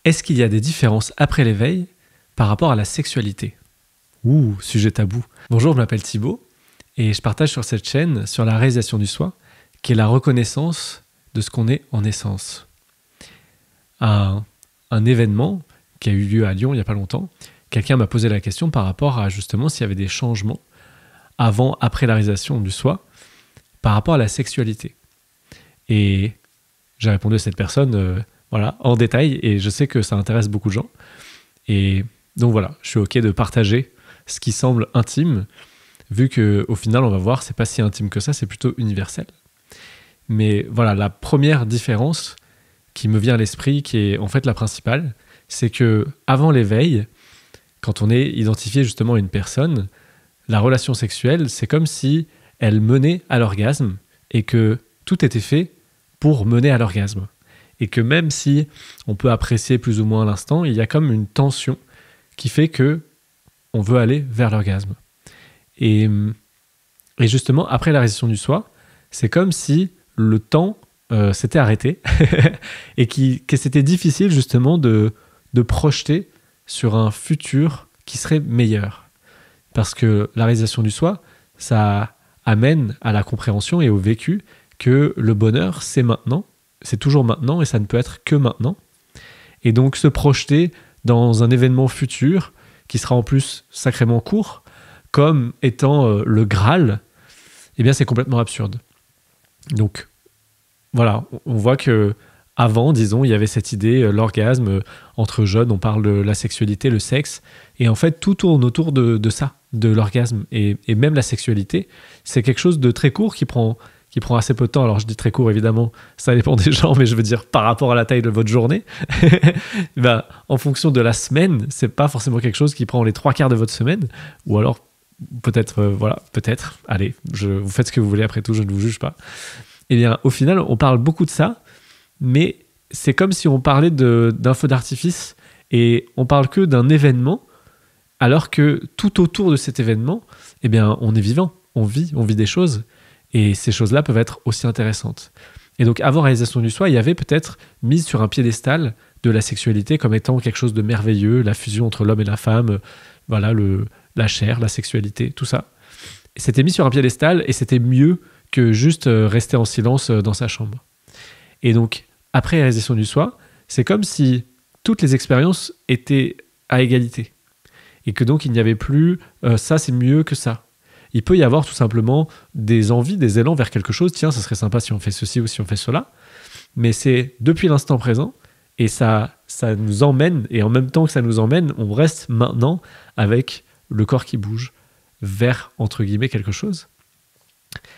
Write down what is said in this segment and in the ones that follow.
Est-ce qu'il y a des différences après l'éveil par rapport à la sexualité? Ouh, sujet tabou. Bonjour, je m'appelle Thibaut et je partage sur cette chaîne sur la réalisation du soi, qui est la reconnaissance de ce qu'on est en essence. Un événement qui a eu lieu à Lyon il n'y a pas longtemps, quelqu'un m'a posé la question par rapport à justement s'il y avait des changements avant, après la réalisation du soi, par rapport à la sexualité. Et j'ai répondu à cette personne en détail, et je sais que ça intéresse beaucoup de gens. Et donc voilà, je suis OK de partager ce qui semble intime, vu qu'au final, on va voir, c'est pas si intime que ça, c'est plutôt universel. Mais voilà, la première différence qui me vient à l'esprit, qui est en fait la principale, c'est que avant l'éveil, quand on est identifié justement à une personne, la relation sexuelle, c'est comme si elle menait à l'orgasme et que tout était fait pour mener à l'orgasme. Et que même si on peut apprécier plus ou moins l'instant, il y a comme une tension qui fait que on veut aller vers l'orgasme. Et justement, après la réalisation du soi, c'est comme si le temps s'était arrêté et que c'était difficile justement de projeter sur un futur qui serait meilleur. Parce que la réalisation du soi, ça amène à la compréhension et au vécu que le bonheur, c'est maintenant, c'est toujours maintenant et ça ne peut être que maintenant. Et donc se projeter dans un événement futur qui sera en plus sacrément court, comme étant le Graal, eh bien c'est complètement absurde. Donc voilà, on voit que avant, disons, il y avait cette idée, l'orgasme, entre jeunes, on parle de la sexualité, le sexe, et en fait, tout tourne autour de ça, de l'orgasme. Et même la sexualité, c'est quelque chose de très court qui prend assez peu de temps. Alors, je dis très court, évidemment, ça dépend des gens, mais je veux dire, par rapport à la taille de votre journée, en fonction de la semaine, c'est pas forcément quelque chose qui prend les 3/4 de votre semaine, ou alors, peut-être, peut-être, allez, vous faites ce que vous voulez, après tout, je ne vous juge pas. Eh bien, au final, on parle beaucoup de ça, mais c'est comme si on parlait d'un feu d'artifice et on parle que d'un événement, alors que tout autour de cet événement, eh bien, on est vivant, on vit des choses, et ces choses-là peuvent être aussi intéressantes. Et donc, avant réalisation du soi, il y avait peut-être mise sur un piédestal de la sexualité comme étant quelque chose de merveilleux, la fusion entre l'homme et la femme, voilà, la chair, la sexualité, tout ça. Et c'était mis sur un piédestal et c'était mieux que juste rester en silence dans sa chambre. Et donc, après la réalisation du soi, c'est comme si toutes les expériences étaient à égalité. Et que donc, il n'y avait plus ça, c'est mieux que ça. Il peut y avoir tout simplement des envies, des élans vers quelque chose. Tiens, ça serait sympa si on fait ceci ou si on fait cela. Mais c'est depuis l'instant présent et ça nous emmène. Et en même temps que ça nous emmène, on reste maintenant avec le corps qui bouge vers, entre guillemets, quelque chose.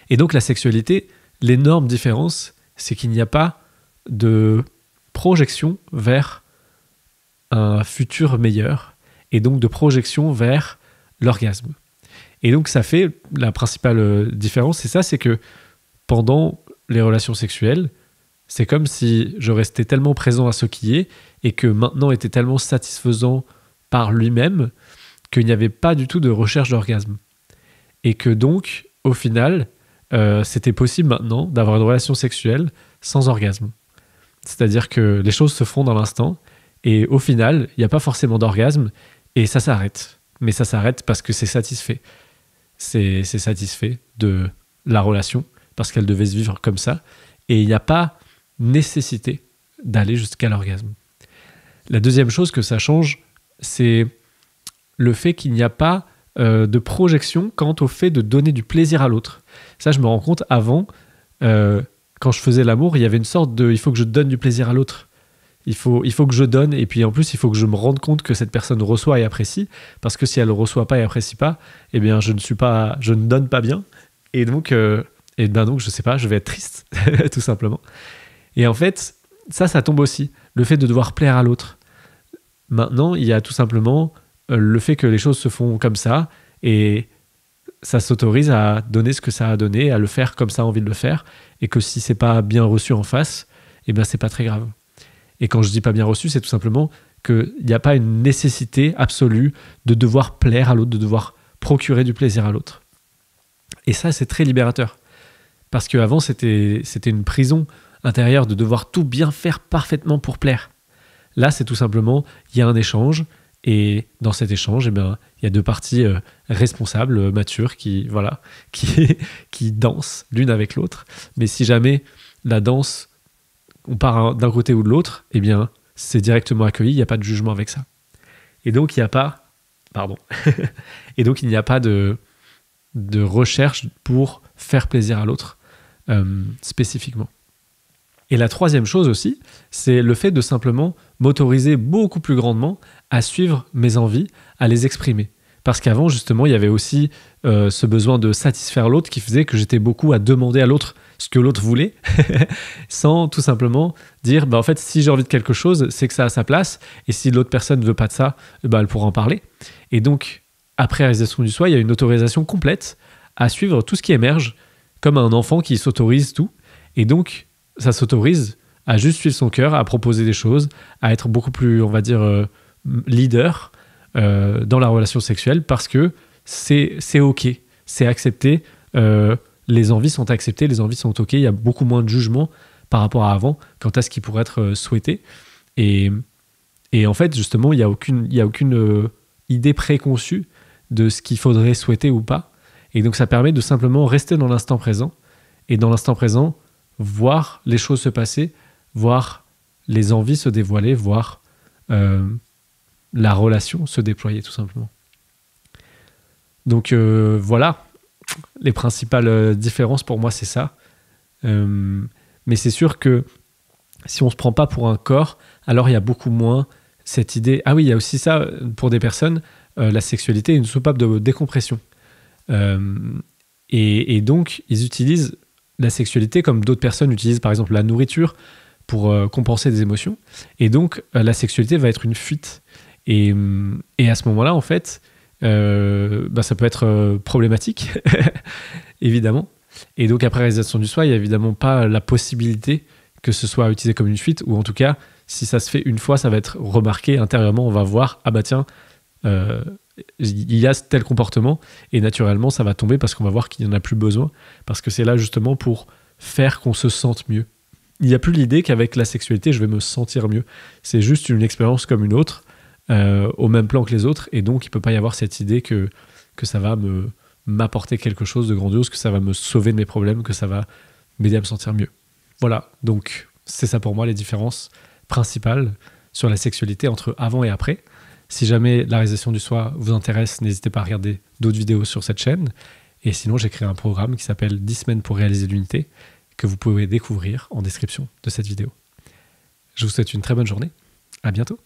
Et donc, la sexualité, l'énorme différence, c'est qu'il n'y a pas de projection vers un futur meilleur et donc de projection vers l'orgasme. Et donc ça fait la principale différence, c'est ça, c'est que pendant les relations sexuelles, c'est comme si je restais tellement présent à ce qui est et que maintenant était tellement satisfaisant par lui-même qu'il n'y avait pas du tout de recherche d'orgasme. Et que donc, au final, c'était possible maintenant d'avoir une relation sexuelle sans orgasme. C'est-à-dire que les choses se font dans l'instant et au final, il n'y a pas forcément d'orgasme et ça s'arrête. Mais ça s'arrête parce que c'est satisfait. C'est satisfait de la relation parce qu'elle devait se vivre comme ça et il n'y a pas nécessité d'aller jusqu'à l'orgasme. La deuxième chose que ça change, c'est le fait qu'il n'y a pas de projection quant au fait de donner du plaisir à l'autre. Ça, je me rends compte avant, quand je faisais l'amour, il y avait une sorte de « il faut que je donne du plaisir à l'autre ». Il faut que je donne et puis en plus, il faut que je me rende compte que cette personne reçoit et apprécie parce que si elle ne reçoit pas et apprécie pas, eh bien, je ne donne pas bien et donc, je sais pas, je vais être triste, tout simplement. Et en fait, ça tombe aussi, le fait de devoir plaire à l'autre. Maintenant, il y a tout simplement le fait que les choses se font comme ça et ça s'autorise à donner ce que ça a donné, à le faire comme ça a envie de le faire et que si c'est pas bien reçu en face, eh bien c'est pas très grave. Et quand je dis pas bien reçu, c'est tout simplement qu'il n'y a pas une nécessité absolue de devoir plaire à l'autre, de devoir procurer du plaisir à l'autre. Et ça, c'est très libérateur. Parce qu'avant, c'était une prison intérieure de devoir tout bien faire parfaitement pour plaire. Là, c'est tout simplement, il y a un échange, et dans cet échange, eh bien, il y a deux parties responsables, matures, qui dansent l'une avec l'autre. Mais si jamais la danse, on part d'un côté ou de l'autre, eh bien, c'est directement accueilli, il n'y a pas de jugement avec ça. Et donc, il n'y a pas... Pardon. Et donc, il n'y a pas de recherche pour faire plaisir à l'autre, spécifiquement. Et la troisième chose aussi, c'est le fait de simplement m'autoriser beaucoup plus grandement à suivre mes envies, à les exprimer. Parce qu'avant, justement, il y avait aussi ce besoin de satisfaire l'autre qui faisait que j'étais beaucoup à demander à l'autre ce que l'autre voulait, sans tout simplement dire, en fait, si j'ai envie de quelque chose, c'est que ça a sa place, et si l'autre personne ne veut pas de ça, elle pourra en parler. Et donc, après réalisation du soi, il y a une autorisation complète à suivre tout ce qui émerge, comme un enfant qui s'autorise tout. Et donc, ça s'autorise à juste suivre son cœur, à proposer des choses, à être beaucoup plus, on va dire, leader dans la relation sexuelle, parce que c'est OK, c'est accepté, les envies sont acceptées, les envies sont OK, il y a beaucoup moins de jugement par rapport à avant quant à ce qui pourrait être souhaité. Et en fait, justement, il n'y a aucune idée préconçue de ce qu'il faudrait souhaiter ou pas. Et donc, ça permet de simplement rester dans l'instant présent, et dans l'instant présent, voir les choses se passer, voir les envies se dévoiler, voir la relation se déployer, tout simplement. Donc voilà, les principales différences pour moi, c'est ça. Mais c'est sûr que si on ne se prend pas pour un corps, alors il y a beaucoup moins cette idée... Ah oui, il y a aussi ça, pour des personnes, la sexualité est une soupape de décompression. Et donc, ils utilisent la sexualité comme d'autres personnes utilisent par exemple la nourriture pour compenser des émotions. Et donc, la sexualité va être une fuite. Et à ce moment-là, en fait, ça peut être problématique, évidemment. Et donc, après réalisation du soi, il n'y a évidemment pas la possibilité que ce soit utilisé comme une fuite, ou en tout cas, si ça se fait une fois, ça va être remarqué intérieurement, on va voir, ah bah tiens, il y a tel comportement, et naturellement, ça va tomber parce qu'on va voir qu'il n'y en a plus besoin, parce que c'est là justement pour faire qu'on se sente mieux. Il n'y a plus l'idée qu'avec la sexualité, je vais me sentir mieux. C'est juste une expérience comme une autre, au même plan que les autres, et donc il ne peut pas y avoir cette idée que ça va m'apporter quelque chose de grandiose, que ça va me sauver de mes problèmes, que ça va m'aider à me sentir mieux. Voilà, donc c'est ça pour moi les différences principales sur la sexualité entre avant et après. Si jamais la réalisation du soi vous intéresse, n'hésitez pas à regarder d'autres vidéos sur cette chaîne. Et sinon, j'ai créé un programme qui s'appelle 10 semaines pour réaliser l'unité, que vous pouvez découvrir en description de cette vidéo. Je vous souhaite une très bonne journée. À bientôt.